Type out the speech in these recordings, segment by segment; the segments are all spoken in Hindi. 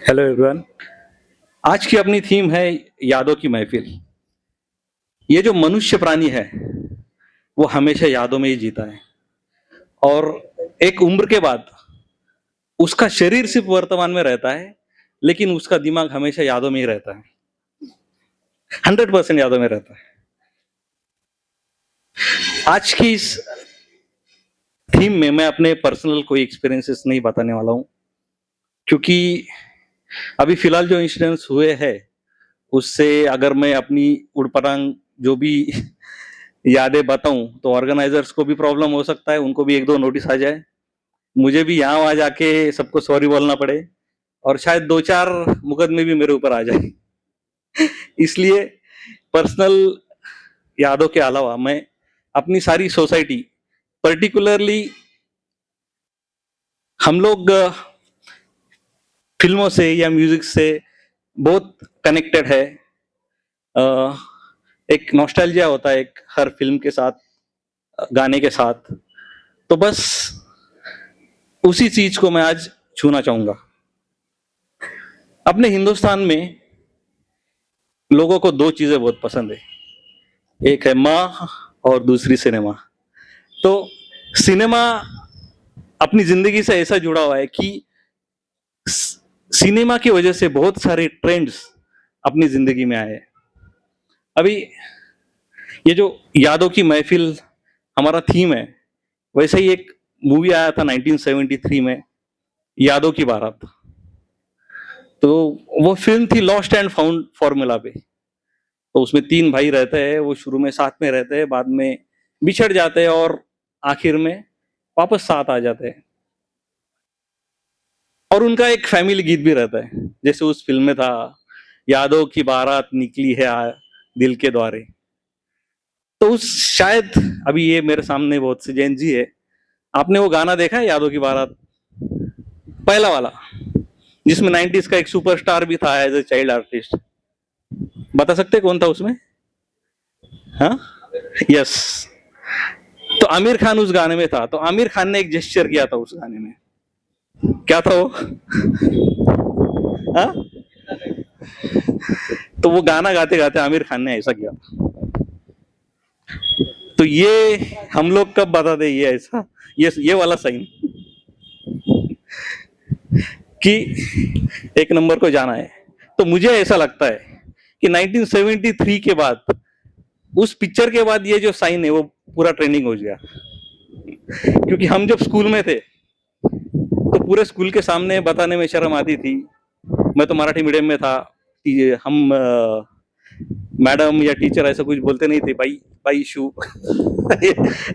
Hello everyone. आज की अपनी थीम है यादों की महफिल। ये जो मनुष्य प्राणी है वो हमेशा यादों में ही जीता है। और एक उम्र के बाद उसका शरीर सिर्फ वर्तमान में रहता है, लेकिन उसका दिमाग हमेशा यादों में ही रहता है। 100% यादों में रहता है। आज की इस थीम में मैं अपने पर्सनल कोई एक्सपीरियंसेस नहीं बताने वाला हूँ, क्योंकि अभी फिलहाल जो इंसिडेंट्स हुए हैं उससे अगर मैं अपनी उड़पटांग जो भी यादें बताऊं तो ऑर्गेनाइजर्स को भी प्रॉब्लम हो सकता है, उनको भी एक दो नोटिस आ जाए, मुझे भी यहाँ वहां जाके सबको सॉरी बोलना पड़े और शायद दो चार मुकदमे भी मेरे ऊपर आ जाए। इसलिए पर्सनल यादों के अलावा मैं अपनी सारी सोसाइटी, पर्टिकुलरली हम लोग फिल्मों से या म्यूजिक से बहुत कनेक्टेड है। अ, एक नॉस्टैल्जिया होता है एक हर फिल्म के साथ, गाने के साथ। तो बस उसी चीज को मैं आज छूना चाहूंगा। अपने हिंदुस्तान में लोगों को दो चीजें बहुत पसंद है, एक है माँ और दूसरी सिनेमा। तो सिनेमा अपनी जिंदगी से ऐसा जुड़ा हुआ है कि सिनेमा की वजह से बहुत सारे ट्रेंड्स अपनी जिंदगी में आए। अभी ये जो यादों की महफिल हमारा थीम है, वैसे ही एक मूवी आया था 1973 में, यादों की बारात। तो वो फिल्म थी लॉस्ट एंड फाउंड फॉर्मूला पे। तो उसमें तीन भाई रहते हैं, वो शुरू में साथ में रहते हैं, बाद में बिछड़ जाते हैं और आखिर में वापस साथ आ जाते हैं। और उनका एक फैमिली गीत भी रहता है, जैसे उस फिल्म में था, यादों की बारात निकली है दिल के द्वारे। तो उस शायद अभी ये मेरे सामने बहुत सी जैन जी है, आपने वो गाना देखा है यादों की बारात, पहला वाला, जिसमें 90s का एक सुपरस्टार भी था एज ए चाइल्ड आर्टिस्ट। बता सकते कौन था उसमें? हाँ, यस। तो आमिर खान उस गाने में था। तो आमिर खान ने एक जेस्चर किया था उस गाने में, क्या था वो? हाँ? तो वो गाना गाते गाते आमिर खान ने ऐसा किया था। तो ये हम लोग कब बता दे ये ऐसा, ये वाला साइन कि एक नंबर को जाना है। तो मुझे ऐसा लगता है कि 1973 के बाद, उस पिक्चर के बाद, ये जो साइन है वो पूरा ट्रेंडिंग हो गया। क्योंकि हम जब स्कूल में थे तो पूरे स्कूल के सामने बताने में शर्म आती थी। मैं तो मराठी मीडियम में था, हम मैडम या टीचर ऐसा कुछ बोलते नहीं थे, भाई भाई इशू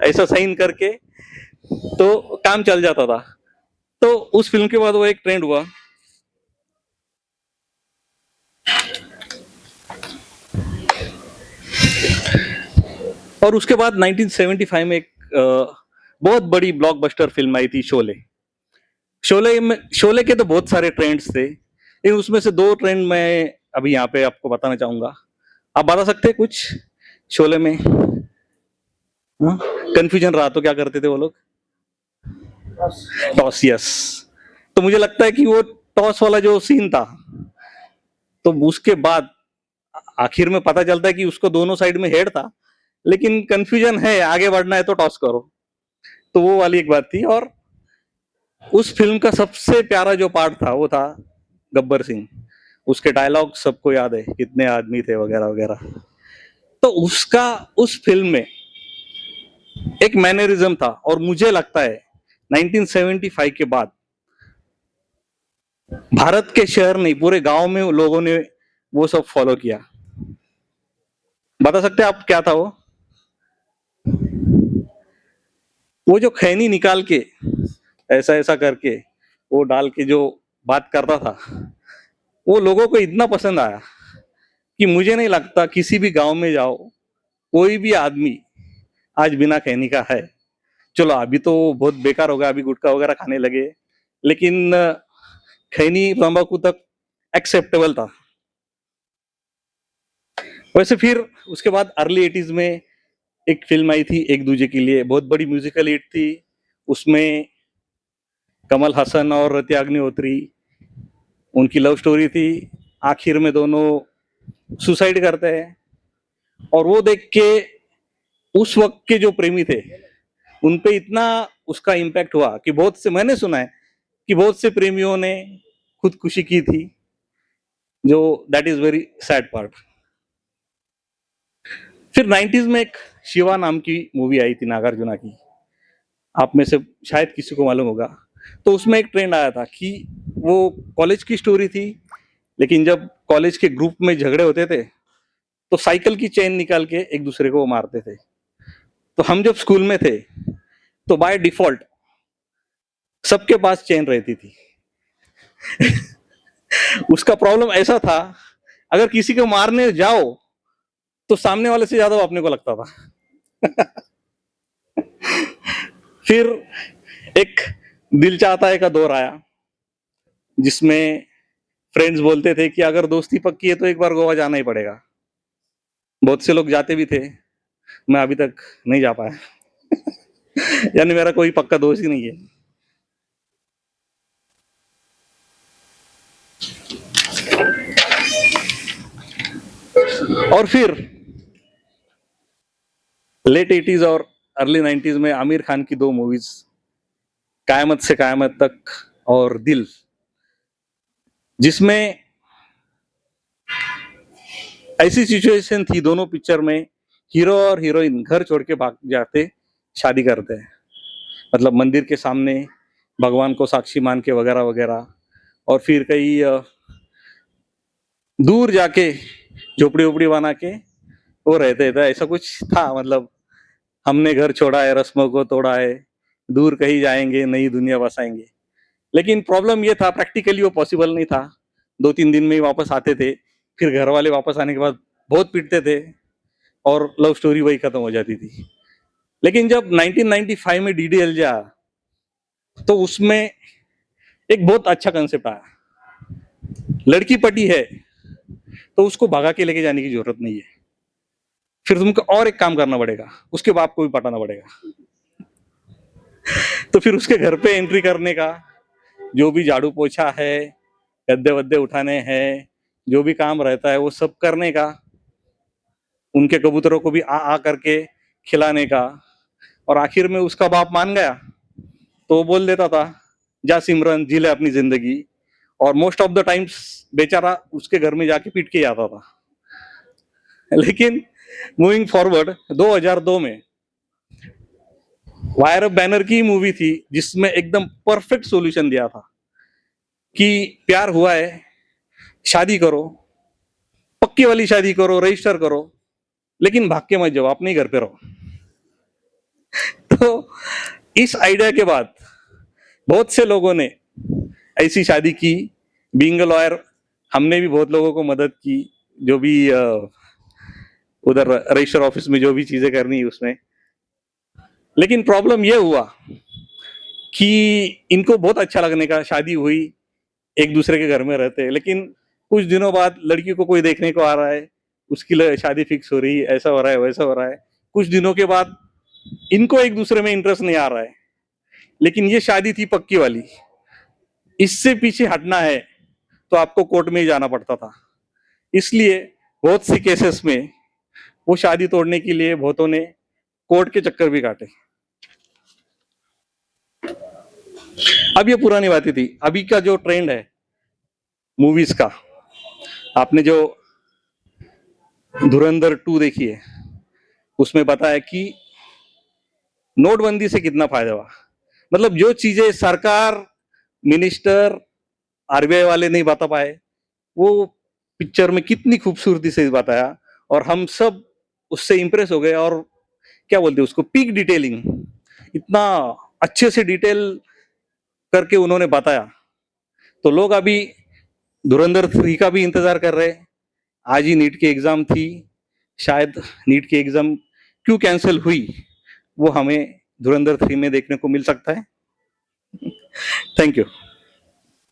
ऐसा साइन करके तो काम चल जाता था। तो उस फिल्म के बाद वो एक ट्रेंड हुआ। और उसके बाद 1975 में एक बहुत बड़ी ब्लॉकबस्टर फिल्म आई थी, शोले। शोले के तो बहुत सारे ट्रेंड्स थे, लेकिन उसमें से दो ट्रेंड मैं अभी यहाँ पे आपको बताना चाहूंगा। आप बता सकते हैं कुछ शोले में? कंफ्यूजन रहा तो क्या करते थे वो लोग? Toss, yes. तो मुझे लगता है कि वो टॉस वाला जो सीन था, तो उसके बाद आखिर में पता चलता है कि उसको दोनों साइड में हेड था, लेकिन कंफ्यूजन है, आगे बढ़ना है तो टॉस करो। तो वो वाली एक बात थी। और उस फिल्म का सबसे प्यारा जो पार्ट था वो था गब्बर सिंह। उसके डायलॉग सबको याद है, कितने आदमी थे वगैरह वगैरह। तो उसका उस फिल्म में एक मैनरिज्म था, और मुझे लगता है 1975 के बाद भारत के शहर नहीं, पूरे गांव में लोगों ने वो सब फॉलो किया। बता सकते हैं आप क्या था वो जो खैनी निकाल के ऐसा ऐसा करके वो डाल के जो बात करता था, वो लोगों को इतना पसंद आया कि मुझे नहीं लगता किसी भी गांव में जाओ, कोई भी आदमी आज बिना खैनी का है। चलो अभी तो बहुत बेकार हो गया, अभी गुटखा वगैरह खाने लगे, लेकिन खैनी तंबाकू तक एक्सेप्टेबल था। वैसे फिर उसके बाद अर्ली 80s में एक फिल्म आई थी एक दूजे के लिए, बहुत बड़ी म्यूजिकल हिट थी। उसमें कमल हसन और रत्या अग्निहोत्री, उनकी लव स्टोरी थी, आखिर में दोनों सुसाइड करते हैं। और वो देख के उस वक्त के जो प्रेमी थे उन पे इतना उसका इम्पैक्ट हुआ कि बहुत से, मैंने सुना है कि बहुत से प्रेमियों ने खुदकुशी की थी, जो that is very sad part. फिर 90s में एक शिवा नाम की मूवी आई थी नागार्जुना की, आप में से शायद किसी को मालूम होगा। तो उसमें एक ट्रेंड आया था कि वो कॉलेज की स्टोरी थी, लेकिन जब कॉलेज के ग्रुप में झगड़े होते थे तो साइकिल की चेन निकाल के एक दूसरे को मारते थे। तो हम जब स्कूल में थे तो बाय डिफॉल्ट सबके पास चेन रहती थी। उसका प्रॉब्लम ऐसा था, अगर किसी को मारने जाओ तो सामने वाले से ज्यादा वो अपने को लगता था। फिर एक दिल चाहता है का दौर आया, जिसमें फ्रेंड्स बोलते थे कि अगर दोस्ती पक्की है तो एक बार गोवा जाना ही पड़ेगा। बहुत से लोग जाते भी थे, मैं अभी तक नहीं जा पाया। यानी मेरा कोई पक्का दोस्त ही नहीं है। और फिर लेट 80s और अर्ली 90s में आमिर खान की दो मूवीज, कयामत से कयामत तक और दिल, जिसमें ऐसी सिचुएशन थी दोनों पिक्चर में, हीरो और हीरोइन घर छोड़ के भाग जाते, शादी करते हैं, मतलब मंदिर के सामने भगवान को साक्षी मान के वगैरह वगैरह, और फिर कई दूर जाके झोपड़ी उपड़ी बना के वो रहते थे, ऐसा कुछ था। मतलब हमने घर छोड़ा है, रस्मों को तोड़ा है, दूर कहीं जाएंगे, नई दुनिया बसाएंगे। लेकिन प्रॉब्लम ये था, प्रैक्टिकली वो पॉसिबल नहीं था। 2-3 दिन में ही वापस आते थे, फिर घर वाले वापस आने के बाद बहुत पीटते थे और लव स्टोरी वही खत्म हो जाती थी। लेकिन जब 1995 में डीडीएलजे आया तो उसमें एक बहुत अच्छा कंसेप्ट आया। लड़की पटी है तो उसको भगा के लेके जाने की जरूरत नहीं है, फिर तुमको और एक काम करना पड़ेगा, उसके बाप को भी पटाना पड़ेगा। तो फिर उसके घर पे एंट्री करने का, जो भी झाड़ू पोछा है, गद्दे वद्दे उठाने हैं, जो भी काम रहता है वो सब करने का, उनके कबूतरों को भी आ करके खिलाने का। और आखिर में उसका बाप मान गया तो वो बोल देता था, जा सिमरन जी ले अपनी जिंदगी। और मोस्ट ऑफ द टाइम्स बेचारा उसके घर में जाके पीट के आता था। लेकिन मूविंग फॉरवर्ड 2002 में वायर ऑफ बैनर की मूवी थी, जिसमें एकदम परफेक्ट सॉल्यूशन दिया था कि प्यार हुआ है, शादी करो, पक्की वाली शादी करो, रजिस्टर करो, लेकिन भाग के मत जाओ, अपने ही घर पे रहो। तो इस आइडिया के बाद बहुत से लोगों ने ऐसी शादी की। बीइंग अ लॉयर, हमने भी बहुत लोगों को मदद की, जो भी उधर रजिस्टर ऑफिस में जो भी चीजें करनी है उसमें। लेकिन प्रॉब्लम यह हुआ कि इनको बहुत अच्छा लगने का, शादी हुई, एक दूसरे के घर में रहते, लेकिन कुछ दिनों बाद लड़की को कोई देखने को आ रहा है, उसकी शादी फिक्स हो रही है, ऐसा हो रहा है, वैसा हो रहा है। कुछ दिनों के बाद इनको एक दूसरे में इंटरेस्ट नहीं आ रहा है, लेकिन ये शादी थी पक्की वाली, इससे पीछे हटना है तो आपको कोर्ट में ही जाना पड़ता था। इसलिए बहुत सी केसेस में वो शादी तोड़ने के लिए बहुतों ने कोर्ट के चक्कर भी काटे। अब ये पुरानी बातें थी। अभी का जो ट्रेंड है मूवीज का, आपने जो धुरंधर 2 देखी है, उसमें बताया कि नोटबंदी से कितना फायदा हुआ। मतलब जो चीजें सरकार, मिनिस्टर, आरबीआई वाले नहीं बता पाए, वो पिक्चर में कितनी खूबसूरती से बताया, और हम सब उससे इंप्रेस हो गए। और क्या बोलते हैं उसको, पीक डिटेलिंग, इतना अच्छे से डिटेल करके उन्होंने बताया। तो लोग अभी धुरंधर 3 का भी इंतजार कर रहे हैं। आज ही नीट की एग्जाम थी, शायद नीट की एग्जाम क्यों कैंसिल हुई वो हमें धुरंधर 3 में देखने को मिल सकता है। Thank you.